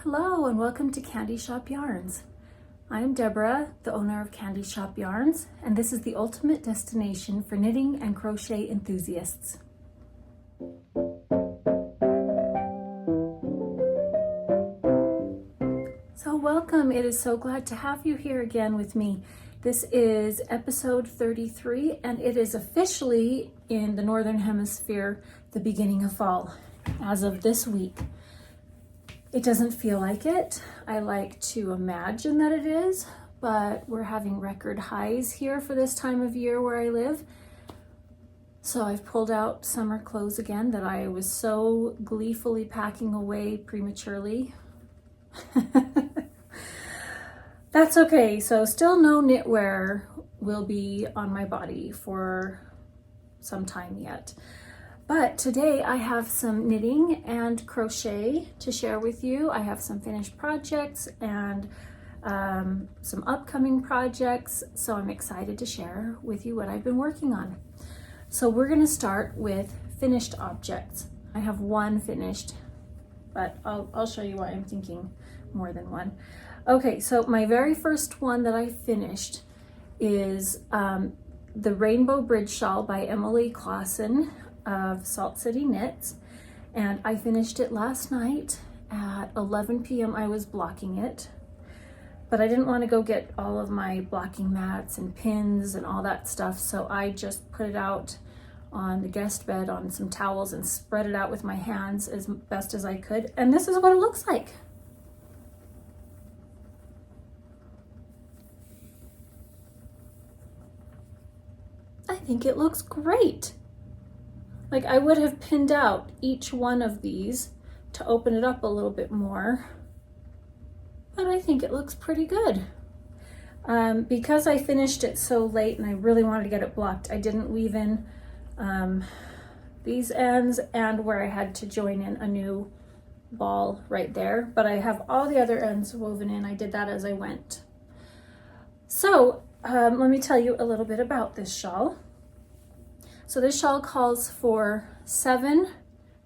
Hello and welcome to Candy Shoppe Yarns. I am Deborah, the owner of Candy Shoppe Yarns, and this is the ultimate destination for knitting and crochet enthusiasts. So welcome, it is so glad to have you here again with me. This is episode 33 and it is officially in the Northern Hemisphere the beginning of fall as of this week. It doesn't feel like it. I like to imagine that it is, but we're having record highs here for this time of year where I live. So I've pulled out summer clothes again that I was so gleefully packing away prematurely. That's okay. So still no knitwear will be on my body for some time yet. But today I have some knitting and crochet to share with you. I have some finished projects and some upcoming projects, so I'm excited to share with you what I've been working on. So we're going to start with finished objects. I have one finished, but I'll show you why I'm thinking more than one. Okay, so my very first one that I finished is the Rainbow Bridge Shawl by Emily Clawson of Salt City Knits, and I finished it last night at 11 p.m. I was blocking it, but I didn't want to go get all of my blocking mats and pins and all that stuff, so I just put it out on the guest bed on some towels and spread it out with my hands as best as I could, and this is what it looks like. I think it looks great. Like, I would have pinned out each one of these to open it up a little bit more, but I think it looks pretty good. Because I finished it so late and I really wanted to get it blocked, I didn't weave in these ends and where I had to join in a new ball right there, but I have all the other ends woven in. I did that as I went. So let me tell you a little bit about this shawl. So this shawl calls for 7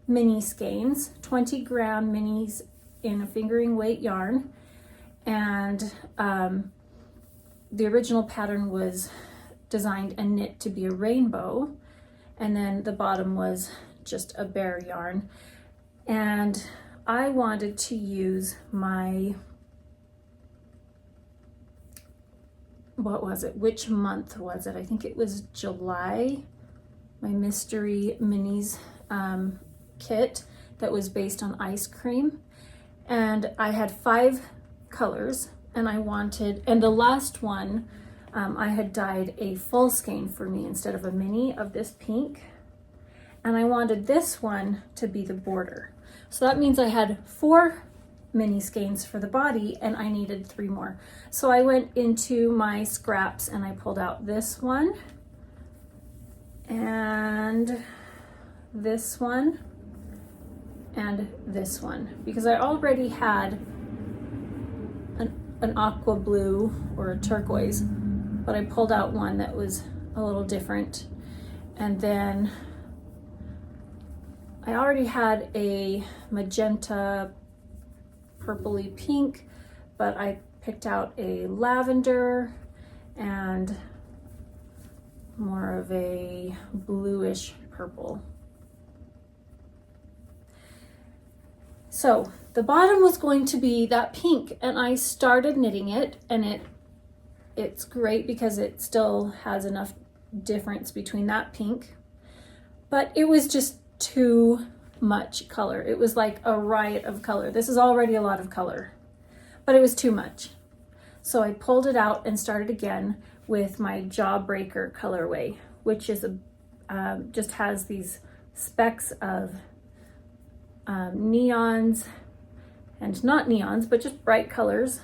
mini skeins, 20-gram minis in a fingering weight yarn, and the original pattern was designed and knit to be a rainbow, and then the bottom was just a bare yarn. And I wanted to use my, what was it? Which month was it? I think it was July. My Mystery Minis kit that was based on ice cream, and I had 5 colors, and I wanted, and the last one I had dyed a full skein for me instead of a mini of this pink, and I wanted this one to be the border. So that means I had 4 mini skeins for the body and I needed 3 more. So I went into my scraps and I pulled out this one and this one and this one, because I already had an aqua blue or a turquoise, but I pulled out one that was a little different. And then I already had a magenta purpley pink, but I picked out a lavender and more of a bluish purple. So the bottom was going to be that pink, and I started knitting it, and it's great because it still has enough difference between that pink, but it was just too much color. It was like a riot of color. This is already a lot of color, but it was too much. So I pulled it out and started again with my Jawbreaker colorway, which is just has these specks of neons and not neons, but just bright colors.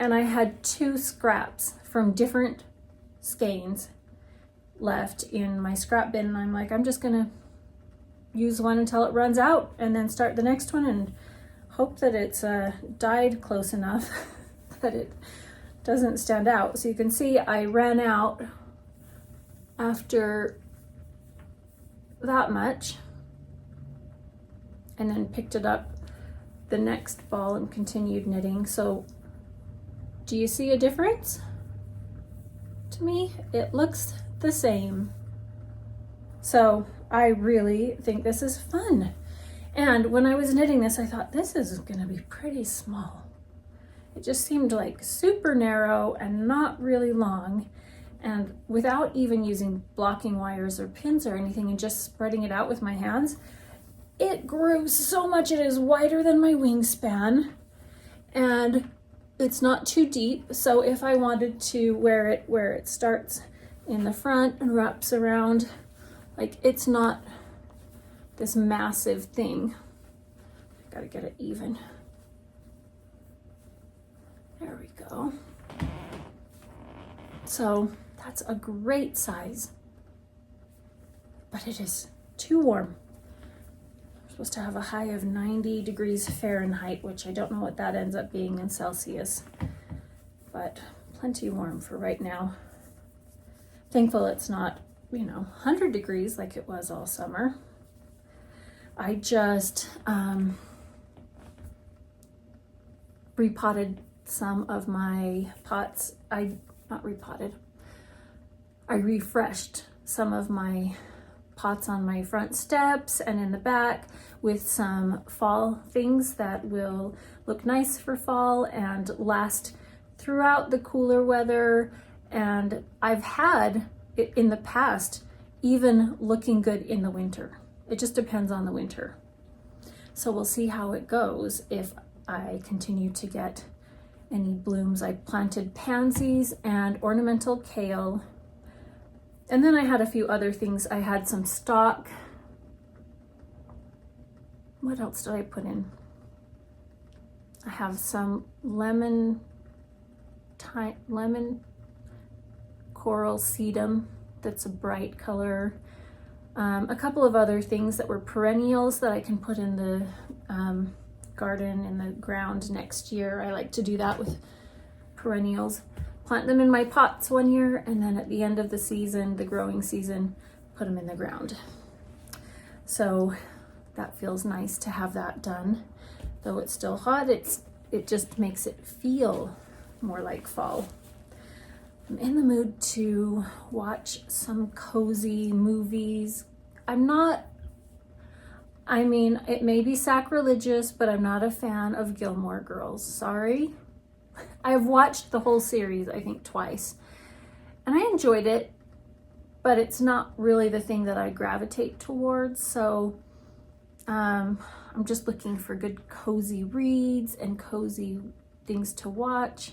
And I had 2 scraps from different skeins left in my scrap bin, and I'm like, I'm just gonna use one until it runs out and then start the next one and hope that it's dyed close enough that it doesn't stand out. So you can see I ran out after that much and then picked it up the next ball and continued knitting. So do you see a difference? To me, it looks the same. So I really think this is fun. And when I was knitting this, I thought this is gonna be pretty small. It just seemed like super narrow and not really long. And without even using blocking wires or pins or anything and just spreading it out with my hands, it grew so much. It is wider than my wingspan and it's not too deep. So if I wanted to wear it where it starts in the front and wraps around, like it's not this massive thing. Gotta get it even. There we go. So that's a great size, but it is too warm. I'm supposed to have a high of 90 degrees Fahrenheit, which I don't know what that ends up being in Celsius, but plenty warm for right now. Thankful it's not, 100 degrees like it was all summer. I just repotted some of my pots. I refreshed some of my pots on my front steps and in the back with some fall things that will look nice for fall and last throughout the cooler weather. And I've had it in the past even looking good in the winter. It just depends on the winter. So we'll see how it goes if I continue to get any blooms. I planted pansies and ornamental kale. And then I had a few other things. I had some stock. What else did I put in? I have some lemon coral sedum that's a bright color. A couple of other things that were perennials that I can put in the garden in the ground next year. I like to do that with perennials. Plant them in my pots one year, and then at the end of the season, the growing season, put them in the ground. So that feels nice to have that done. Though it's still hot, it just makes it feel more like fall. I'm in the mood to watch some cozy movies. It may be sacrilegious, but I'm not a fan of Gilmore Girls. Sorry. I've watched the whole series, I think, twice. And I enjoyed it, but it's not really the thing that I gravitate towards. So I'm just looking for good cozy reads and cozy things to watch.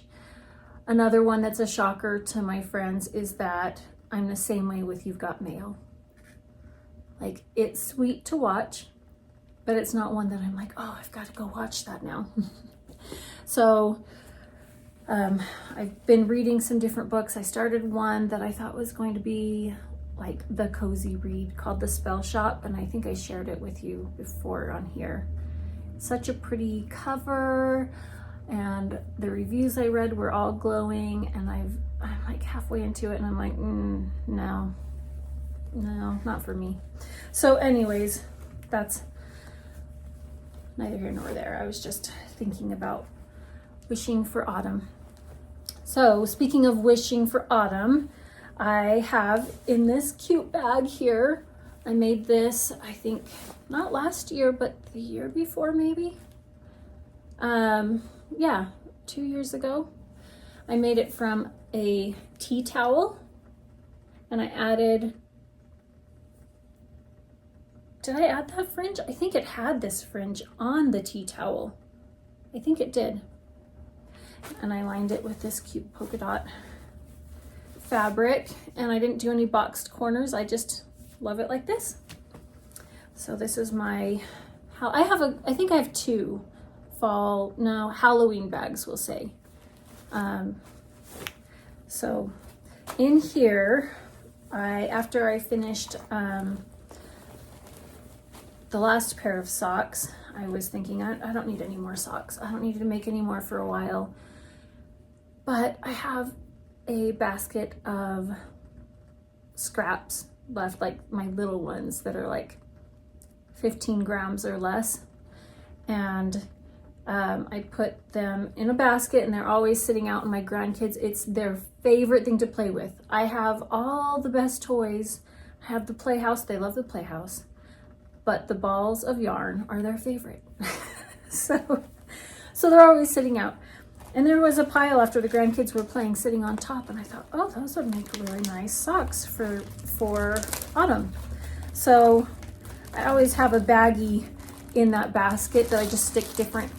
Another one that's a shocker to my friends is that I'm the same way with You've Got Mail. Like, it's sweet to watch, but it's not one that I'm like, oh, I've got to go watch that now. So I've been reading some different books. I started one that I thought was going to be like the cozy read called The Spell Shop, and I think I shared it with you before on here. Such a pretty cover, and the reviews I read were all glowing, and I'm like halfway into it and I'm like, no, not for me. So anyways, that's neither here nor there. I was just thinking about wishing for autumn. So speaking of wishing for autumn, I have in this cute bag here, I made this, I think not last year, but the year before maybe. Yeah, 2 years ago. I made it from a tea towel, and I added, did I add that fringe? I think it had this fringe on the tea towel. I think it did. And I lined it with this cute polka dot fabric, and I didn't do any boxed corners. I just love it like this. So this is my, I think I have two Halloween bags, we'll say. So in here, after I finished the last pair of socks, I was thinking, I don't need any more socks. I don't need to make any more for a while. But I have a basket of scraps left, like my little ones that are like 15 grams or less. And I put them in a basket and they're always sitting out, and my grandkids, it's their favorite thing to play with. I have all the best toys. I have the playhouse, they love the playhouse, but the balls of yarn are their favorite. So they're always sitting out. And there was a pile after the grandkids were playing sitting on top, and I thought, oh, those would make really nice socks for autumn. So I always have a baggie in that basket that I just stick different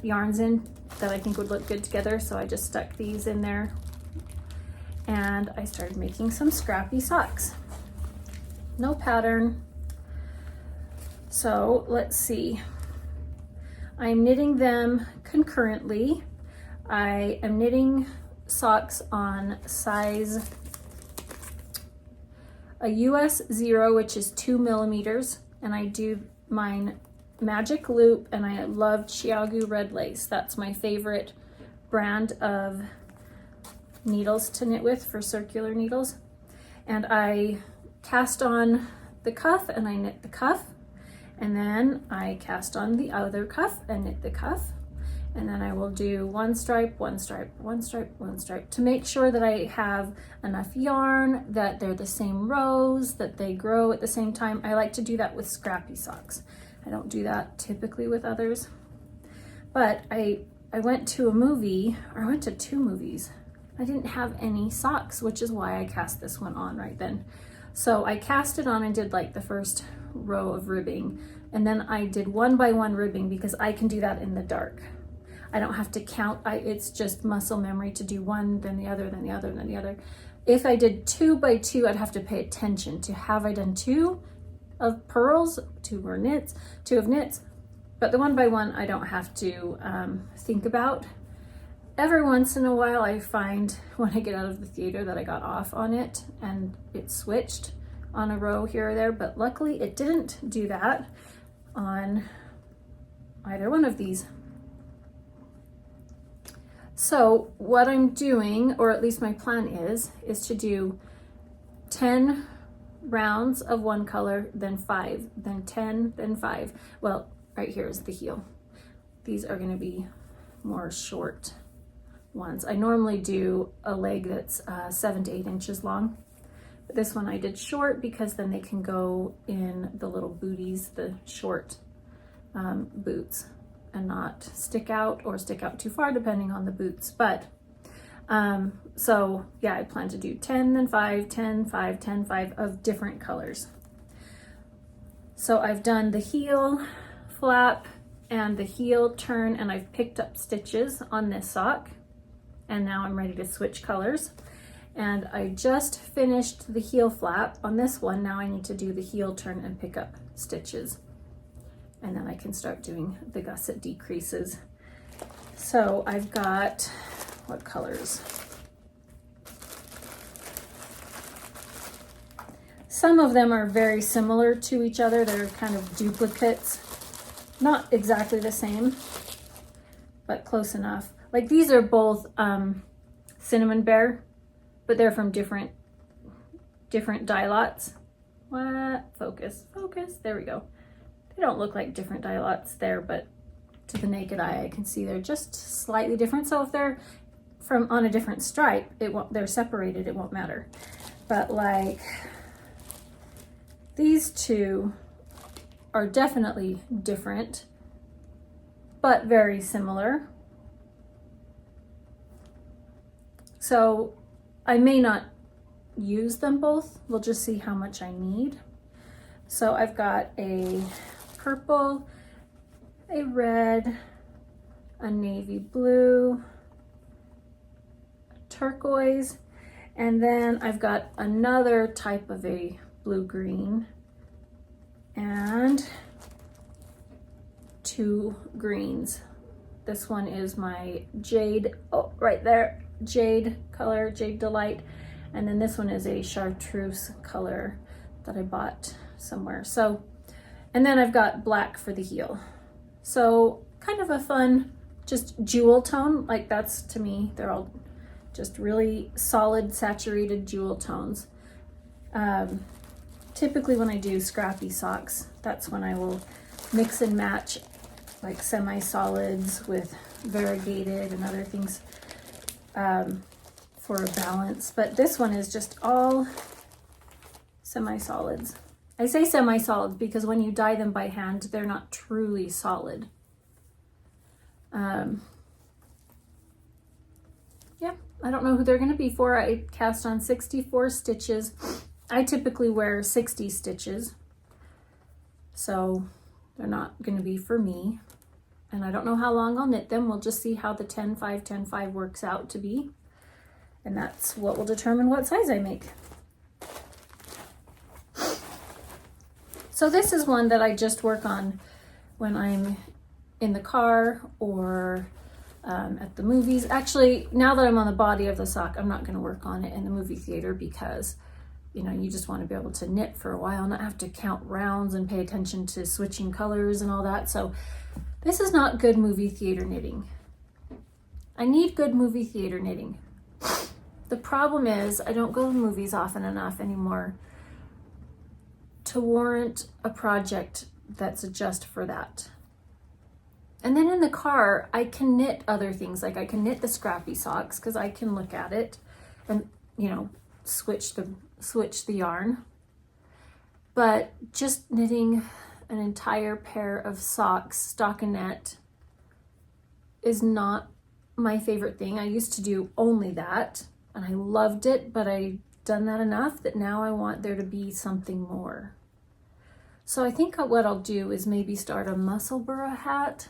yarns in that I think would look good together. So I just stuck these in there and I started making some scrappy socks. No pattern. So let's see. I'm knitting them concurrently. I am knitting socks on size a US 0, which is 2 millimeters, and I do mine magic loop, and I love Chiagu red lace. That's my favorite brand of needles to knit with for circular needles. And I cast on the cuff and I knit the cuff, and then I cast on the other cuff and knit the cuff. And then I will do one stripe, one stripe, one stripe, one stripe to make sure that I have enough yarn, that they're the same rows, that they grow at the same time. I like to do that with scrappy socks. I don't do that typically with others. But I went to a movie, or I went to 2 movies. I didn't have any socks, which is why I cast this one on right then. So I cast it on and did like the first row of ribbing. And then I did 1 by 1 ribbing because I can do that in the dark. I don't have to count. It's just muscle memory to do one, then the other, then the other, then the other. If I did 2 by 2, I'd have to pay attention to have I done 2 of pearls, 2 of knits. But the 1 by 1, I don't have to think about. Every once in a while, I find when I get out of the theater that I got off on it and it switched on a row here or there, but luckily it didn't do that on either one of these. So what I'm doing, or at least my plan is to do 10 rounds of one color, then 5, then 10, then 5. Well, right here is the heel. These are going to be more short ones. I normally do a leg that's 7 to 8 inches long. But this one I did short because then they can go in the little booties, the short boots, and not stick out or stick out too far depending on the boots. But so yeah, I plan to do 10, then 5, 10, 5, 10, 5 of different colors. So I've done the heel flap and the heel turn, and I've picked up stitches on this sock, and now I'm ready to switch colors. And I just finished the heel flap on this one. Now I need to do the heel turn and pick up stitches, and then I can start doing the gusset decreases. So I've got, what colors? Some of them are very similar to each other. They're kind of duplicates. Not exactly the same, but close enough. Like these are both cinnamon bear, but they're from different dye lots. What? Focus, there we go. They don't look like different dye lots there, but to the naked eye, I can see they're just slightly different. So if they're from on a different stripe, they're separated, it won't matter. But like these two are definitely different, but very similar. So I may not use them both. We'll just see how much I need. So I've got a purple, a red, a navy blue, a turquoise, and then I've got another type of a blue-green and 2 greens. This one is my jade, oh, right there, jade color, Jade Delight. And then this one is a chartreuse color that I bought somewhere. So, and then I've got black for the heel. So kind of a fun, just jewel tone. Like that's, to me, they're all just really solid, saturated jewel tones. Typically when I do scrappy socks, that's when I will mix and match like semi-solids with variegated and other things for a balance. But this one is just all semi-solids. I say semi-solids because when you dye them by hand, they're not truly solid. Yeah, I don't know who they're going to be for. I cast on 64 stitches. I typically wear 60 stitches, so they're not going to be for me. And I don't know how long I'll knit them. We'll just see how the 10-5, 10-5 works out to be. And that's what will determine what size I make. So this is one that I just work on when I'm in the car or at the movies. Actually, now that I'm on the body of the sock, I'm not going to work on it in the movie theater because, you know, you just want to be able to knit for a while, not have to count rounds and pay attention to switching colors and all that. So this is not good movie theater knitting. I need good movie theater knitting. The problem is I don't go to movies often enough anymore to warrant a project that's just for that. And then in the car, I can knit other things. Like I can knit the Scrappy socks because I can look at it and, you know, switch the yarn. But just knitting an entire pair of socks, stockinette, is not my favorite thing. I used to do only that and I loved it, but I've done that enough that now I want there to be something more. So I think what I'll do is maybe start a Musselburgh hat,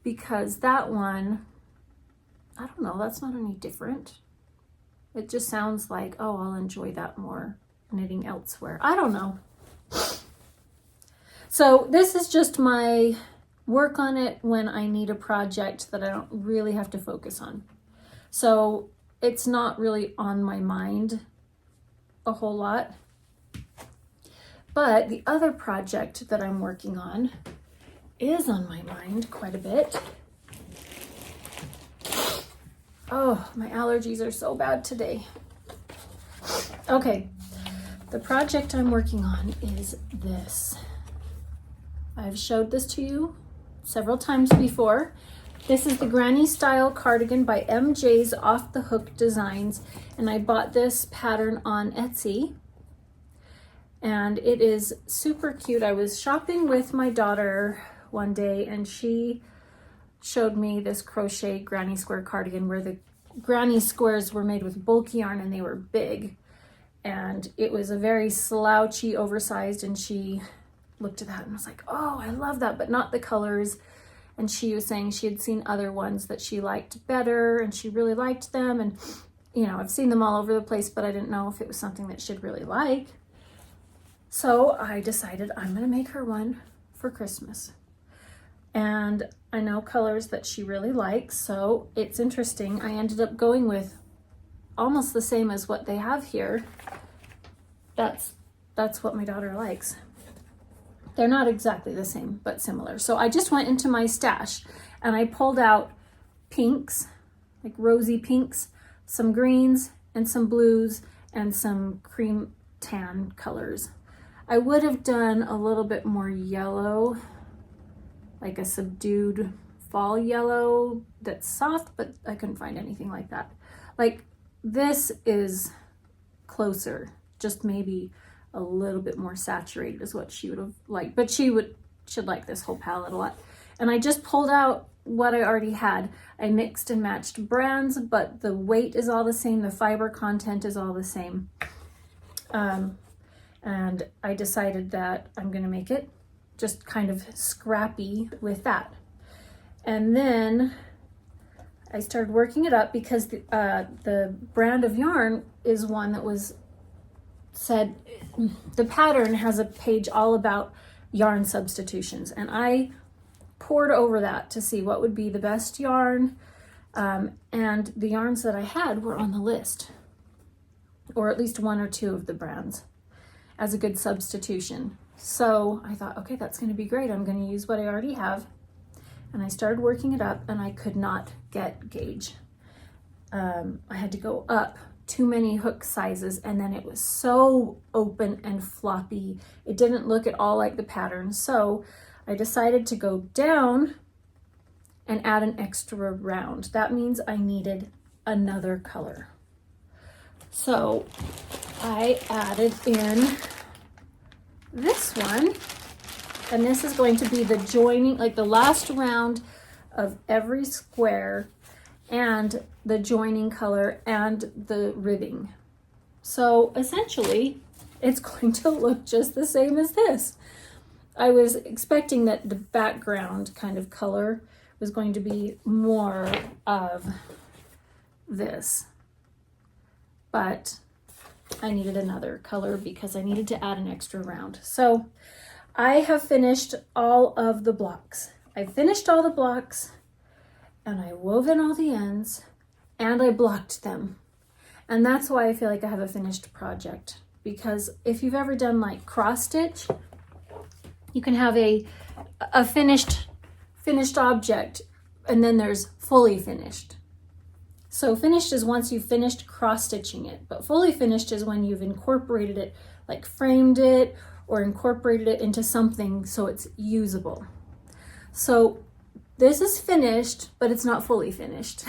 because that one, I don't know, that's not any different. It just sounds like, oh, I'll enjoy that more knitting elsewhere. I don't know. So this is just my work on it when I need a project that I don't really have to focus on. So it's not really on my mind a whole lot. But the other project that I'm working on is on my mind quite a bit. Oh, my allergies are so bad today. Okay, the project I'm working on is this. I've showed this to you several times before. This is the Granny Style Cardigan by MJ's Off the Hook Designs, and I bought this pattern on Etsy. And it is super cute. I was shopping with my daughter one day and she showed me this crochet granny square cardigan where the granny squares were made with bulky yarn and they were big. And it was a very slouchy, oversized, and she looked at that and was like, oh, I love that, but not the colors. And she was saying she had seen other ones that she liked better and she really liked them. And, you know, I've seen them all over the place, but I didn't know if it was something that she'd really like. So I decided I'm going to make her one for Christmas. And I know colors that she really likes, so it's interesting. I ended up going with almost the same as what they have here. That's what my daughter likes. They're not exactly the same, but similar. So I just went into my stash and I pulled out pinks, like rosy pinks, some greens and some blues and some cream tan colors. I would have done a little bit more yellow, like a subdued fall yellow that's soft, but I couldn't find anything like that. Like this is closer, just maybe a little bit more saturated is what she would have liked, but she'd like this whole palette a lot. And I just pulled out what I already had. I mixed and matched brands, but the weight is all the same. The fiber content is all the same. And I decided that I'm going to make it just kind of scrappy with that. And then I started working it up because the brand of yarn is one that was said, the pattern has a page all about yarn substitutions. And I pored over that to see what would be the best yarn. And the yarns that I had were on the list, or at least one or two of the brands, as a good substitution. So I thought, okay, that's going to be great. I'm going to use what I already have. And I started working it up and I could not get gauge. I had to go up too many hook sizes and then it was so open and floppy. It didn't look at all like the pattern. So I decided to go down and add an extra round. That means I needed another color. So I added in this one, and this is going to be the joining, like the last round of every square and the joining color and the ribbing. So essentially it's going to look just the same as this. I was expecting that the background kind of color was going to be more of this, but I needed another color because I needed to add an extra round. So I have finished all of the blocks. I finished all the blocks and I wove in all the ends and I blocked them. And that's why I feel like I have a finished project, because if you've ever done like cross stitch, you can have a finished object and then there's fully finished. So finished is once you've finished cross stitching it, but fully finished is when you've incorporated it, like framed it or incorporated it into something so it's usable. So this is finished, but it's not fully finished.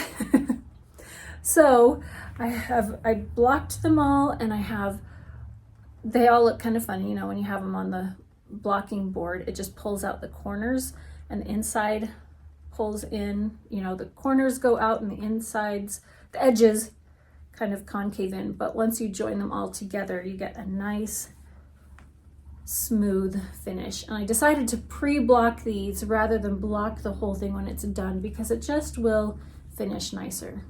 So I blocked them all, and they all look kind of funny, you know, when you have them on the blocking board, it just pulls out the corners and the inside pulls in, you know, the corners go out and the insides, the edges kind of concave in, but once you join them all together, you get a nice smooth finish. And I decided to pre-block these rather than block the whole thing when it's done, because it just will finish nicer.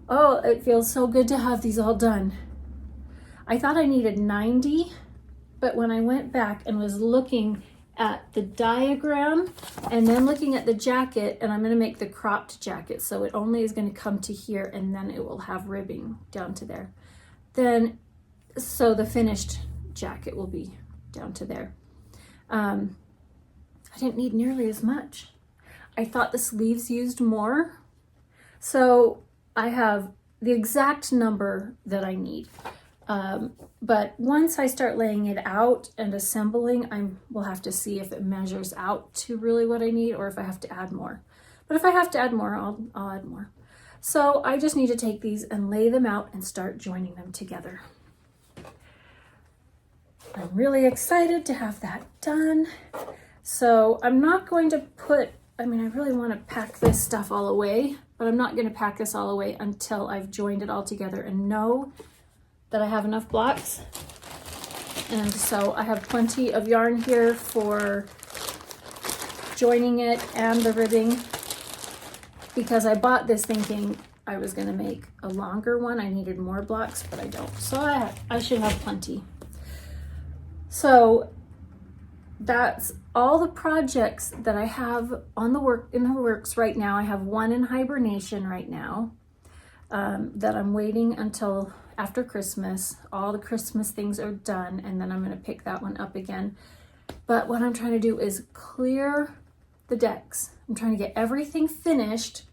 Oh, it feels so good to have these all done. I thought I needed 90, but when I went back and was looking at the diagram and then looking at the jacket, and I'm going to make the cropped jacket, so it only is going to come to here and then it will have ribbing down to there. So the finished jacket will be down to there. I didn't need nearly as much. I thought the sleeves used more. So I have the exact number that I need. But once I start laying it out and assembling, we'll have to see if it measures out to really what I need or if I have to add more. But if I have to add more, I'll add more. So I just need to take these and lay them out and start joining them together. I'm really excited to have that done. So I'm not going to I really want to pack this stuff all away, but I'm not going to pack this all away until I've joined it all together and know that I have enough blocks. And so I have plenty of yarn here for joining it and the ribbing, because I bought this thinking I was going to make a longer one. I needed more blocks, but I don't. So I should have plenty. So that's all the projects that I have in the works right now. I have one in hibernation right now that I'm waiting until after Christmas. All the Christmas things are done, and then I'm going to pick that one up again. But what I'm trying to do is clear the decks. I'm trying to get everything finished.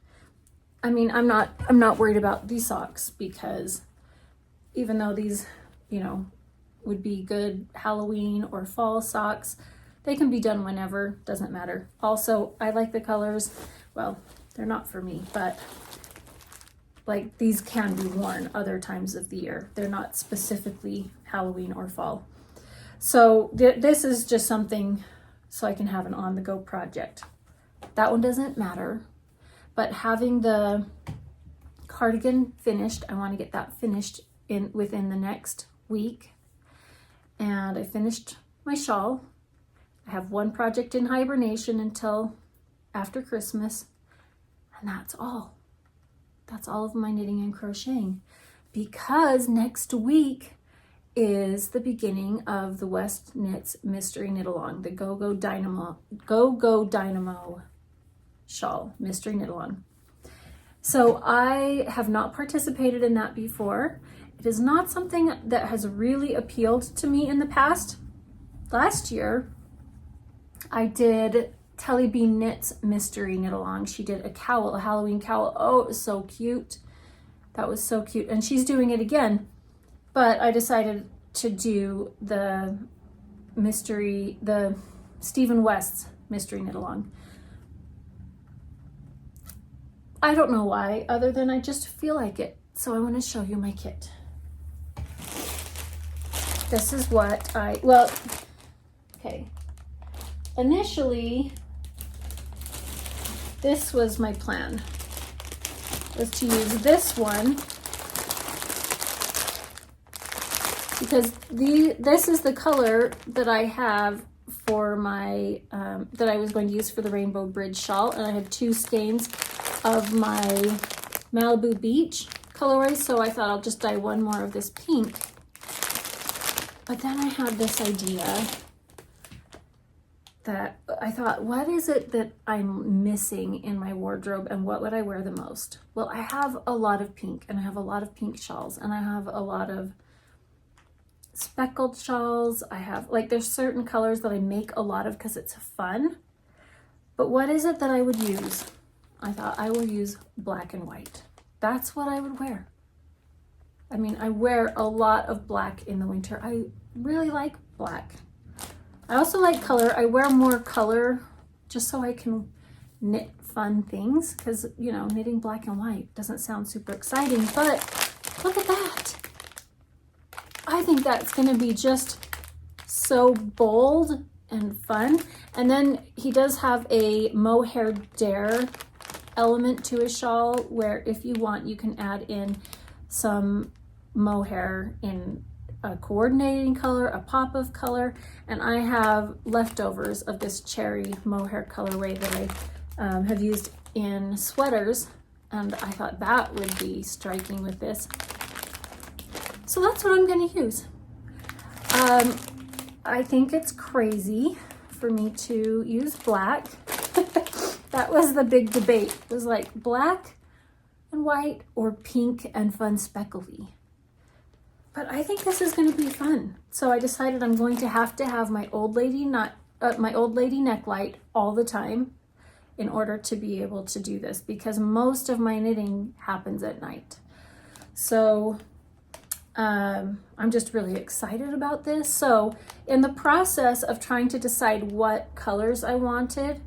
I'm not worried about these socks, because even though these, would be good Halloween or fall socks, they can be done whenever, doesn't matter. Also, I like the colors. Well, they're not for me, but like these can be worn other times of the year. They're not specifically Halloween or fall. So this is just something so I can have an on-the-go project. That one doesn't matter, but having the cardigan finished, I want to get that finished within the next week. And I finished my shawl. I have one project in hibernation until after Christmas, and that's all. That's all of my knitting and crocheting, because next week is the beginning of the West Knits Mystery Knit Along, the Go Dynamo shawl mystery knit along. So I have not participated in that before. It is not something that has really appealed to me in the past. Last year, I did Telly Bean Knits Mystery Knit Along. She did a cowl, a Halloween cowl. Oh, it was so cute. That was so cute. And she's doing it again. But I decided to do the Stephen West's mystery knit along. I don't know why, other than I just feel like it. So I want to show you my kit. This is what well, okay. Initially, this was my plan, was to use this one because this is the color that I have for my, that I was going to use for the Rainbow Bridge shawl, and I had 2 skeins of my Malibu Beach colorway, so I thought I'll just dye one more of this pink. But then I had this idea that I thought, what is it that I'm missing in my wardrobe and what would I wear the most? Well, I have a lot of pink, and I have a lot of pink shawls, and I have a lot of speckled shawls. I have, like, there's certain colors that I make a lot of because it's fun. But what is it that I would use? I thought I will use black and white. That's what I would wear. I mean, I wear a lot of black in the winter. I really like black. I also like color. I wear more color just so I can knit fun things because, you know, knitting black and white doesn't sound super exciting, but look at that. I think that's going to be just so bold and fun. And then he does have a mohair dare element to his shawl where if you want, you can add in some mohair in a coordinating color, a pop of color, and I have leftovers of this cherry mohair colorway that I have used in sweaters, and I thought that would be striking with this. So that's what I'm going to use. I think it's crazy for me to use black. That was the big debate. It was like black and white or pink and fun speckly. But I think this is going to be fun. So I decided I'm going to have my old lady neck light all the time in order to be able to do this because most of my knitting happens at night. So I'm just really excited about this. So in the process of trying to decide what colors I wanted,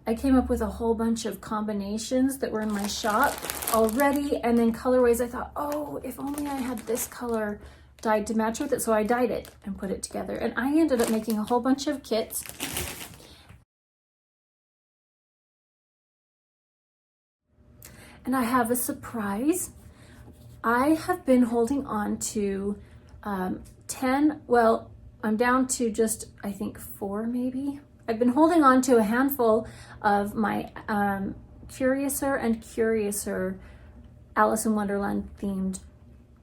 I came up with a whole bunch of combinations that were in my shop already, and then colorways. I thought, oh, if only I had this color dyed to match with it. So I dyed it and put it together, and I ended up making a whole bunch of kits. And I have a surprise. I have been holding on to 10, well, I'm down to just, I think 4 maybe. I've been holding on to a handful of my Curiouser and Curiouser Alice in Wonderland themed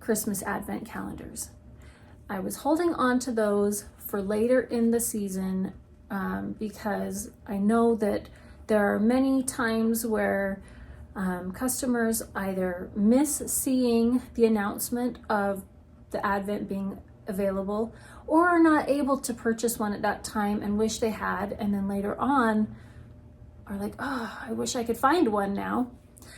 Christmas Advent calendars. I was holding on to those for later in the season because I know that there are many times where customers either miss seeing the announcement of the Advent being available or are not able to purchase one at that time and wish they had, and then later on are like, oh, I wish I could find one now.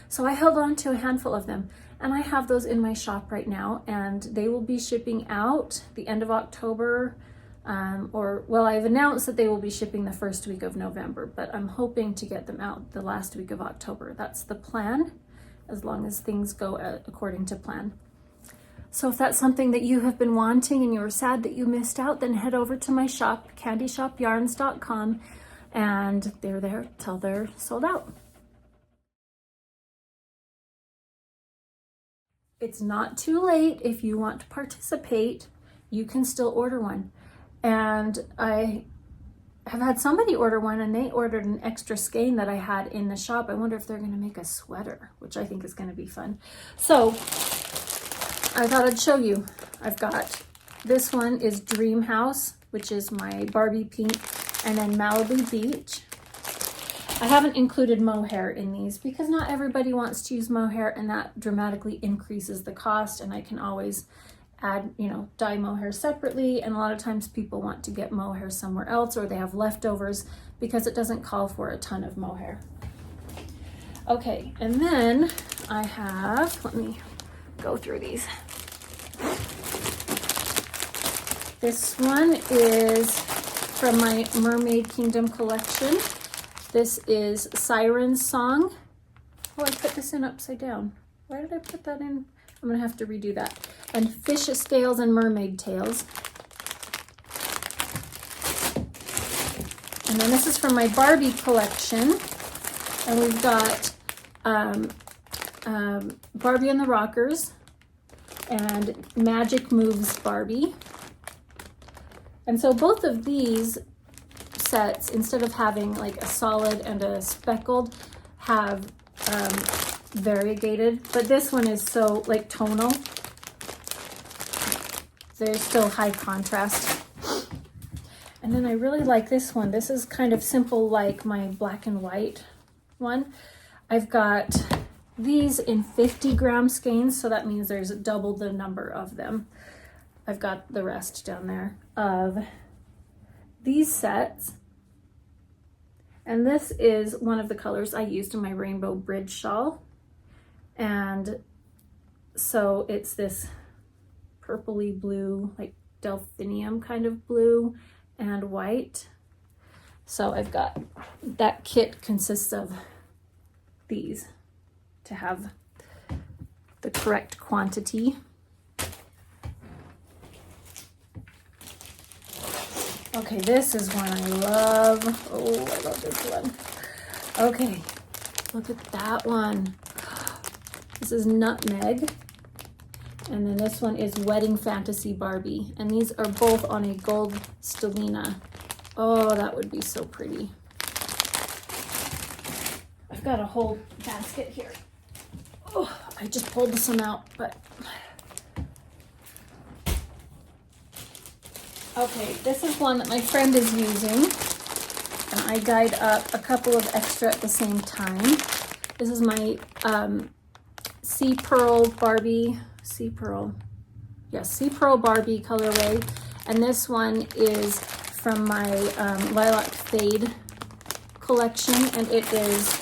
So I held on to a handful of them, and I have those in my shop right now, and they will be shipping out the end of October, well, I've announced that they will be shipping the first week of November, but I'm hoping to get them out the last week of October. That's the plan, as long as things go according to plan. So if that's something that you have been wanting and you're sad that you missed out, then head over to my shop, candyshopyarns.com, and they're there till they're sold out. It's not too late. If you want to participate, you can still order one. And I have had somebody order one, and they ordered an extra skein that I had in the shop. I wonder if they're going to make a sweater, which I think is going to be fun. So I thought I'd show you. I've got, this one is Dream House, which is my Barbie pink, and then Malibu Beach. I haven't included mohair in these because not everybody wants to use mohair, and that dramatically increases the cost, and I can always add, dye mohair separately, and a lot of times people want to get mohair somewhere else, or they have leftovers because it doesn't call for a ton of mohair. Okay, and then I have, let me go through these. This one is from my Mermaid Kingdom collection, This is Siren's Song. Oh, I put this in upside down. Why did I put that in? I'm gonna have to redo that. And Fish Scales and Mermaid Tails. And then this is from my Barbie collection. And we've got Barbie and the Rockers and Magic Moves Barbie. And so both of these sets, instead of having like a solid and a speckled, have variegated, but this one is so like tonal. They're still high contrast. And then I really like this one. This is kind of simple like my black and white one. I've got these in 50-gram skeins, so that means there's double the number of them. I've got the rest down there of these sets. And this is one of the colors I used in my Rainbow Bridge shawl. And so it's this purpley blue, like delphinium kind of blue and white. So I've got, that kit consists of these to have the correct quantity. Okay, this is one I love. Oh, I love this one. Okay, look at that one. This is Nutmeg. And then this one is Wedding Fantasy Barbie. And these are both on a gold stellina. Oh, that would be so pretty. I've got a whole basket here. Oh, I just pulled some out, but... Okay, this is one that my friend is using, and I dyed up a couple of extra at the same time. This is my Sea Pearl Barbie colorway, and this one is from my Lilac Fade collection, and it is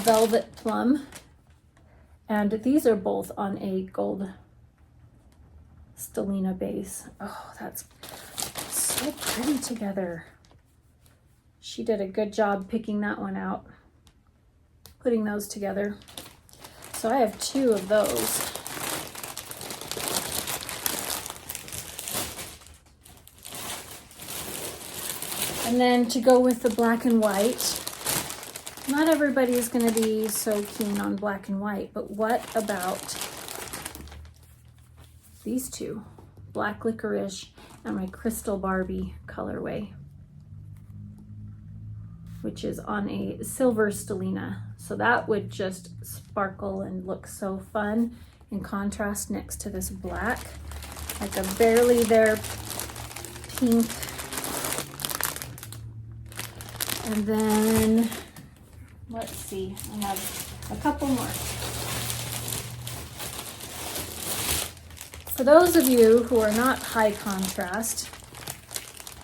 Velvet Plum, and these are both on a gold stellina base. Oh, that's so pretty together. She did a good job picking that one out, putting those together. So I have two of those. And then to go with the black and white, not everybody is going to be so keen on black and white, but what about these two, Black Licorice and my Crystal Barbie colorway, which is on a silver stellina. So that would just sparkle and look so fun in contrast next to this black, like a barely there pink. And then, let's see, I have a couple more. For those of you who are not high contrast,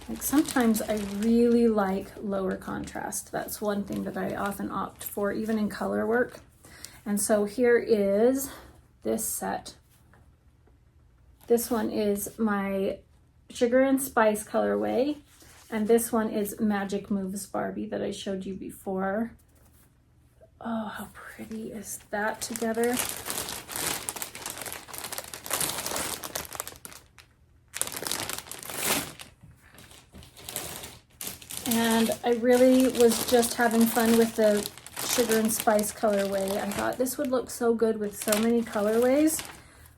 like sometimes I really like lower contrast. That's one thing that I often opt for, even in color work. And so here is this set. This one is my Sugar and Spice colorway, and this one is Magic Moves Barbie that I showed you before. Oh, how pretty is that together? And I really was just having fun with the Sugar and Spice colorway. I thought this would look so good with so many colorways,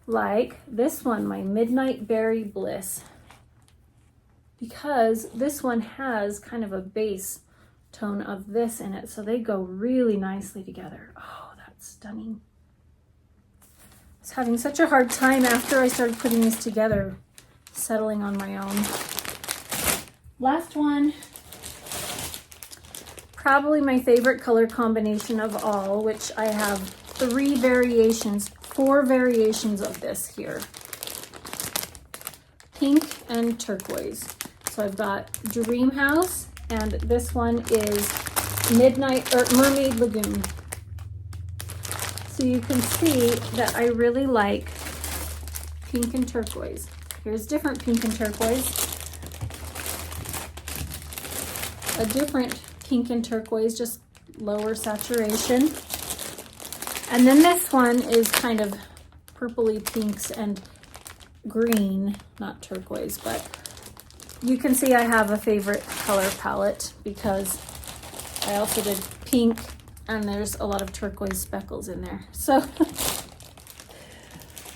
like this one, my Midnight Berry Bliss, because this one has kind of a base tone of this in it, so they go really nicely together. Oh, that's stunning. I was having such a hard time after I started putting these together, settling on my own. Last one. Probably my favorite color combination of all, which I have four variations of this here. Pink and turquoise. So I've got Dream House, and this one is Mermaid Lagoon. So you can see that I really like pink and turquoise. Here's different pink and turquoise. A different pink and turquoise, just lower saturation. And then this one is kind of purpley pinks and green, not turquoise, but you can see I have a favorite color palette because I also did pink and there's a lot of turquoise speckles in there. So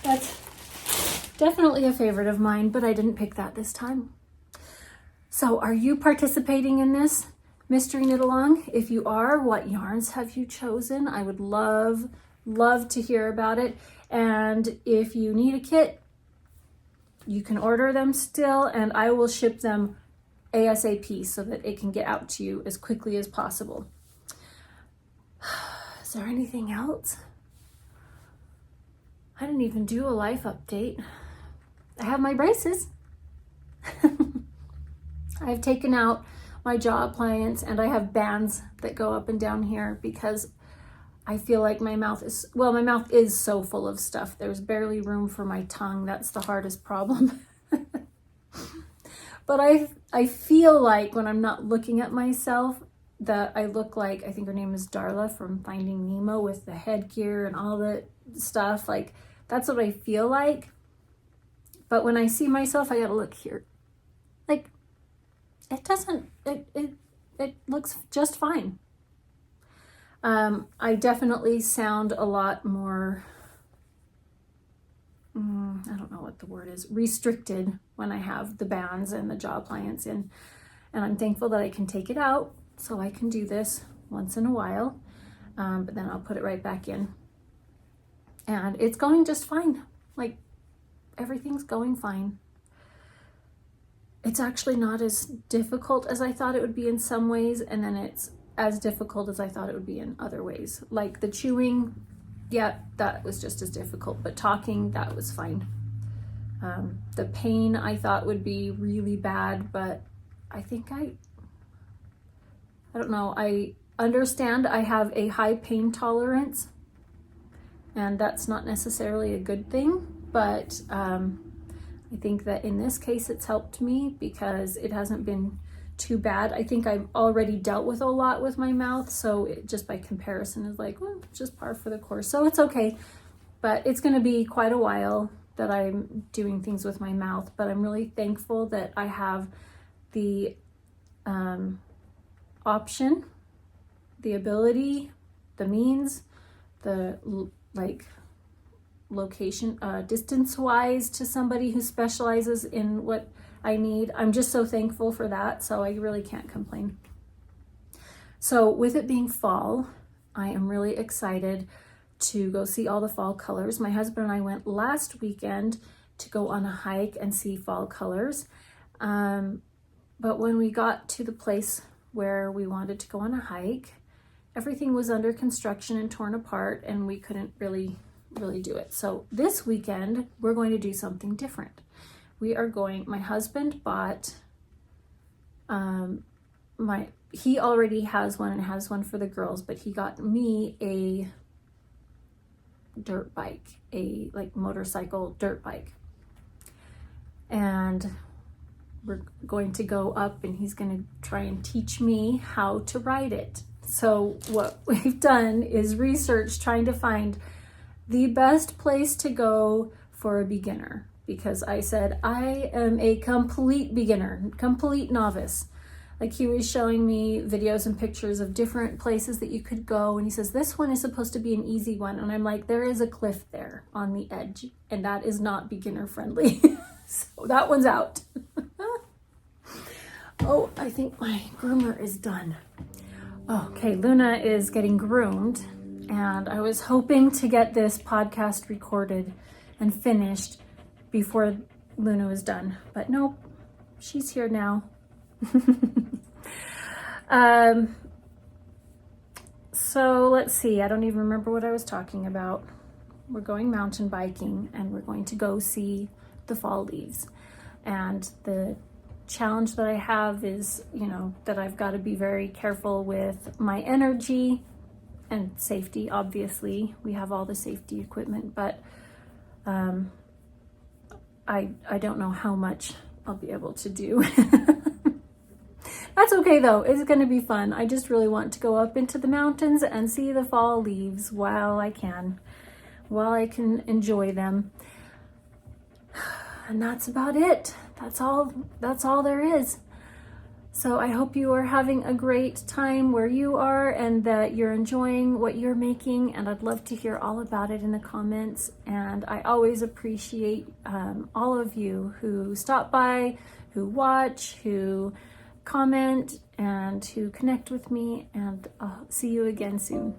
that's definitely a favorite of mine, but I didn't pick that this time. So are you participating in this mystery knit along? If you are, what yarns have you chosen? I would love to hear about it. And if you need a kit, you can order them still, and I will ship them ASAP so that it can get out to you as quickly as possible. Is there anything else? I didn't even do a life update. I have my braces. I've taken out my jaw appliance and I have bands that go up and down here because I feel like my mouth is so full of stuff. There's barely room for my tongue. That's the hardest problem. But I feel like when I'm not looking at myself that I look like, I think her name is Darla from Finding Nemo with the headgear and all the stuff. Like, that's what I feel like. But when I see myself, I gotta look here. Like, it doesn't, it looks just fine. I definitely sound a lot more, I don't know what the word is, restricted when I have the bands and the jaw appliance in. And I'm thankful that I can take it out so I can do this once in a while. But then I'll put it right back in. And it's going just fine. Like, everything's going fine. It's actually not as difficult as I thought it would be in some ways, and then it's as difficult as I thought it would be in other ways. Like the chewing, yeah, that was just as difficult, but talking, that was fine. The pain I thought would be really bad, but I think I don't know, I understand I have a high pain tolerance, and that's not necessarily a good thing, but I think that in this case it's helped me because it hasn't been too bad. I think I've already dealt with a lot with my mouth, so it just by comparison is like, well, just par for the course. So it's okay, but it's going to be quite a while that I'm doing things with my mouth, but I'm really thankful that I have the option, the ability, the means, the location, distance wise to somebody who specializes in what I need. I'm just so thankful for that, so I really can't complain. So with it being fall, I am really excited to go see all the fall colors. My husband and I went last weekend to go on a hike and see fall colors. But when we got to the place where we wanted to go on a hike, everything was under construction and torn apart, and we couldn't really do it. So this weekend, we're going to do something different. My husband bought, he already has one and has one for the girls, but he got me a dirt bike, a motorcycle dirt bike. And we're going to go up and he's going to try and teach me how to ride it. So what we've done is research trying to find the best place to go for a beginner, because I said I am a complete beginner, complete novice. Like, he was showing me videos and pictures of different places that you could go, and he says this one is supposed to be an easy one, and I'm like, there is a cliff there on the edge and that is not beginner friendly. So that one's out. Oh, I think my groomer is done. Okay, Luna is getting groomed, and I was hoping to get this podcast recorded and finished before Luna was done, but nope, she's here now. So let's see, I don't even remember what I was talking about. We're going mountain biking and we're going to go see the fall leaves. And the challenge that I have is, that I've got to be very careful with my energy and safety. Obviously, we have all the safety equipment, but I don't know how much I'll be able to do. That's okay though, it's gonna be fun. I just really want to go up into the mountains and see the fall leaves while I can enjoy them. And that's about it. That's all there is. So I hope you are having a great time where you are and that you're enjoying what you're making, and I'd love to hear all about it in the comments. And I always appreciate all of you who stop by, who watch, who comment, and who connect with me, and I'll see you again soon.